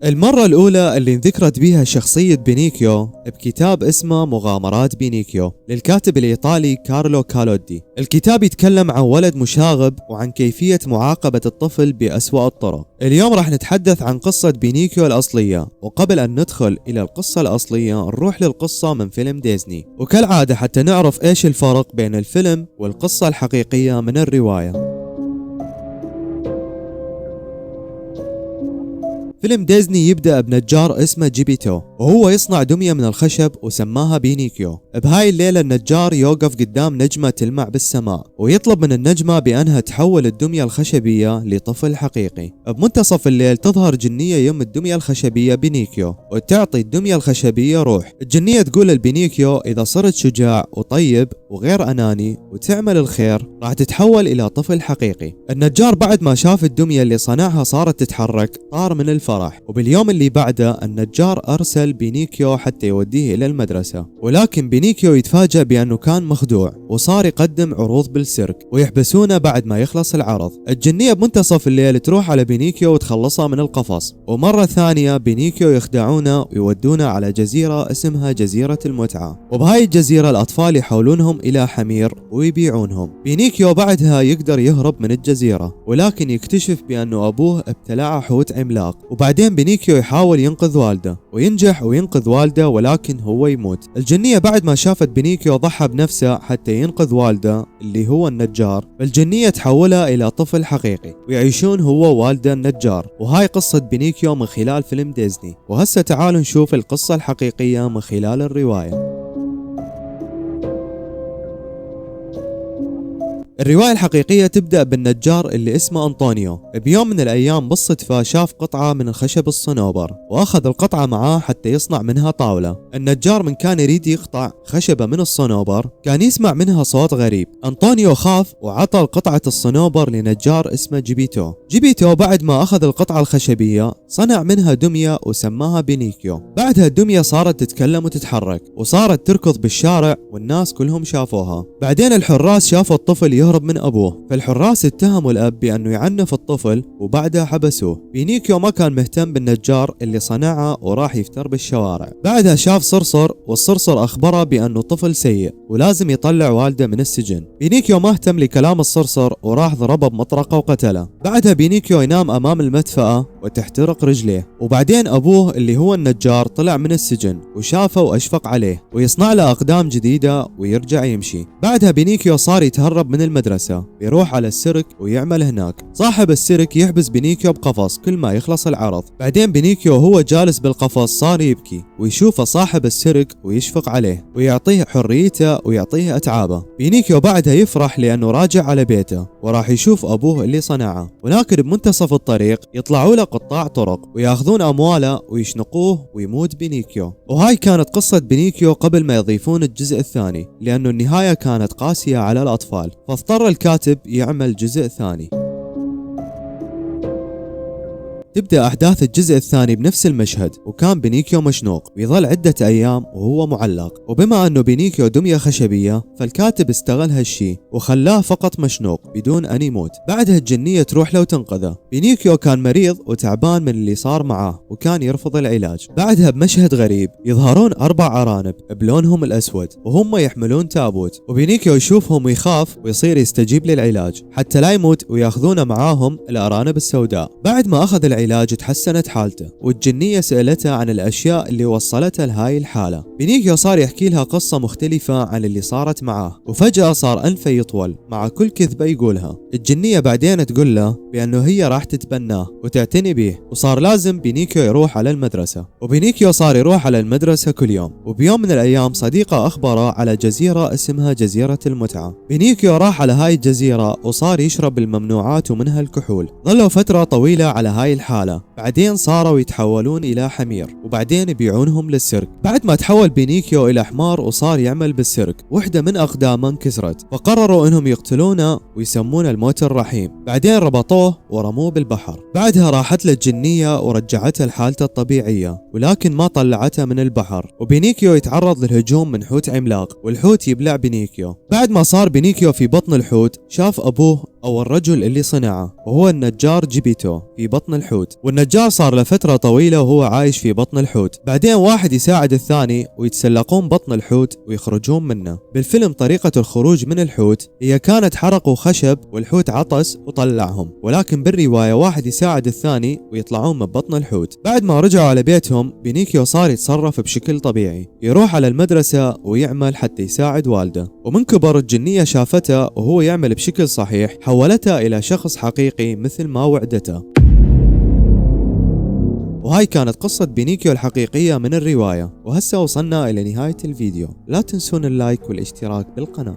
المرة الأولى اللي انذكرت بيها شخصية بينيكيو بكتاب اسمه مغامرات بينيكيو للكاتب الإيطالي كارلو كالودي. الكتاب يتكلم عن ولد مشاغب وعن كيفية معاقبة الطفل بأسوأ الطرق. اليوم راح نتحدث عن قصة بينيكيو الأصلية، وقبل أن ندخل إلى القصة الأصلية نروح للقصة من فيلم ديزني، وكالعادة حتى نعرف إيش الفرق بين الفيلم والقصة الحقيقية من الرواية. فيلم ديزني يبدأ بنجار اسمه جيبيتو، وهو يصنع دمية من الخشب وسماها بينيكيو. بهاي الليلة النجار يوقف قدام نجمة تلمع بالسماء، ويطلب من النجمة بأنها تحول الدمية الخشبية لطفل حقيقي. بمنتصف الليل تظهر جنية يم الدمية الخشبية بينيكيو، وتعطي الدمية الخشبية روح. الجنية تقول لبينيكيو إذا صرت شجاع وطيب وغير أناني وتعمل الخير راح تتحول إلى طفل حقيقي. النجار بعد ما شاف الدمية اللي صنعها صارت تتحرك طار من الفرح. وباليوم اللي بعده النجار أرسل بينيكيو حتى يوديه إلى المدرسة، ولكن بينيكيو يتفاجأ بأنه كان مخدوع وصار يقدم عروض بالسيرك ويحبسونه بعد ما يخلص العرض. الجنية بمنتصف الليل تروح على بينيكيو وتخلصه من القفص، ومرة ثانية بينيكيو يخدعونه ويودونه على جزيرة اسمها جزيرة المتعة، وبهاي الجزيرة الأطفال يحولونهم إلى حمير ويبيعونهم. بينيكيو بعدها يقدر يهرب من الجزيرة، ولكن يكتشف بأنه أبوه ابتلعه حوت عملاق. وبعدين بينيكيو يحاول ينقذ والده وينجح وينقذ والده، ولكن هو يموت. الجنية بعد ما شافت بينيكيو ضحى بنفسه حتى ينقذ والده اللي هو النجار، فالجنية تحولها إلى طفل حقيقي ويعيشون هو ووالده النجار. وهاي قصة بينيكيو من خلال فيلم ديزني، وهسه تعالوا نشوف القصة الحقيقية من خلال الرواية. الرواية الحقيقية تبدأ بالنجار اللي اسمه أنطونيو. بيوم من الأيام بالصدفة شاف قطعة من الخشب الصنوبر وأخذ القطعة معاه حتى يصنع منها طاولة. النجار من كان يريد يقطع خشبة من الصنوبر كان يسمع منها صوت غريب. أنطونيو خاف وعطى قطعة الصنوبر لنجار اسمه جيبيتو. جيبيتو بعد ما أخذ القطعة الخشبية صنع منها دمية وسماها بينيكيو. بعدها الدمية صارت تتكلم وتتحرك وصارت تركض بالشارع والناس كلهم شافوها. بعدين الحراس شافوا الطفل يهرب من أبوه، فالحراس اتهموا الأب بأنه يعنف الطفل وبعدها حبسوه. بينيكيو ما كان مهتم بالنجار اللي صنعه وراح يفتر بالشوارع. بعدها شاف صرصر، والصرصر أخبره بأنه طفل سيء ولازم يطلع والده من السجن. بينيكيو ما اهتم لكلام الصرصر وراح ضربه بمطرقة وقتله. بعدها بينيكيو ينام أمام المدفأة وتحترق رجليه. وبعدين أبوه اللي هو النجار طلع من السجن وشافه وأشفق عليه ويصنع له أقدام جديدة ويرجع يمشي. بعدها بينيكيو صار يتهرب من المدرسة، يروح على السيرك ويعمل هناك. صاحب السيرك يحبس بينيكيو بقفص كل ما يخلص العرض. بعدين بينيكيو وهو جالس بالقفص صار يبكي ويشوف صاحب السيرك ويشفق عليه ويعطيه حريته ويعطيه أتعابه. بينيكيو بعدها يفرح لأنه راجع على بيته وراح يشوف أبوه اللي صنعه. ولكن بمنتصف الطريق يطلعوا له قطاع طرق وياخذون أمواله ويشنقوه ويموت بينيكيو. وهاي كانت قصة بينيكيو قبل ما يضيفون الجزء الثاني، لأنه النهاية كانت قاسية على الأطفال، فاضطر الكاتب يعمل جزء ثاني. تبدأ أحداث الجزء الثاني بنفس المشهد، وكان بينيكيو مشنوق ويظل عدة أيام وهو معلق. وبما أنه بينيكيو دمية خشبية فالكاتب استغل هالشي وخلاه فقط مشنوق بدون أن يموت. بعدها الجنية تروح له وتنقذه. بينيكيو كان مريض وتعبان من اللي صار معاه وكان يرفض العلاج. بعدها بمشهد غريب يظهرون 4 أرانب بلونهم الأسود وهم يحملون تابوت، وبينيكيو يشوفهم ويخاف ويصير يستجيب للعلاج حتى لا يموت، وياخذون معاهم الأرانب السوداء. بعد ما أخذ العلاج تحسنت حالته، والجنية سألته عن الأشياء اللي وصلتها لهاي الحالة. بينيكيو صار يحكي لها قصة مختلفة عن اللي صارت معاه، وفجأة صار أنفه يطول مع كل كذبة يقولها. الجنية بعدين تقول له بأنه هي راح تتبناه وتعتني به، وصار لازم بينيكيو يروح على المدرسة. وبينيكيو صار يروح على المدرسة كل يوم. وبيوم من الأيام صديقه أخبره على جزيرة اسمها جزيرة المتعة. بينيكيو راح على هاي الجزيرة وصار يشرب الممنوعات ومنها الكحول. ظلوا فترة طويلة على هاي الحالة، بعدين صاروا يتحولون إلى حمير وبعدين يبيعونهم للسيرك. بعد ما تحول بينيكيو إلى حمار وصار يعمل بالسيرك، وحدة من أقدامه انكسرت فقرروا إنهم يقتلونه ويسمونه الموت الرحيم. بعدين ربطوه ورموه بالبحر. بعدها راحت له الجنية ورجعته لحالته الطبيعية، ولكن ما طلعته من البحر. وبينيكيو يتعرض للهجوم من حوت عملاق والحوت يبلع بينيكيو. بعد ما صار بينيكيو في بطن الحوت شاف أبوه أو الرجل اللي صنعه، وهو النجار جيبيتو في بطن الحوت. والنجار صار لفترة طويلة وهو عايش في بطن الحوت. بعدين واحد يساعد الثاني ويتسلقون بطن الحوت ويخرجون منه. بالفيلم طريقة الخروج من الحوت هي كانت حرقوا خشب والحوت عطس وطلعهم، ولكن بالرواية واحد يساعد الثاني ويطلعون من بطن الحوت. بعد ما رجعوا على بيتهم بينيكيو صار يتصرف بشكل طبيعي، يروح على المدرسة ويعمل حتى يساعد والده. ومن كبر الجنية شافته وهو يعمل بشكل صحيح، حولته إلى شخص حقيقي مثل ما وعدته. وهاي كانت قصة بينيكيو الحقيقية من الرواية. وهسه وصلنا إلى نهاية الفيديو، لا تنسون اللايك والاشتراك بالقناة.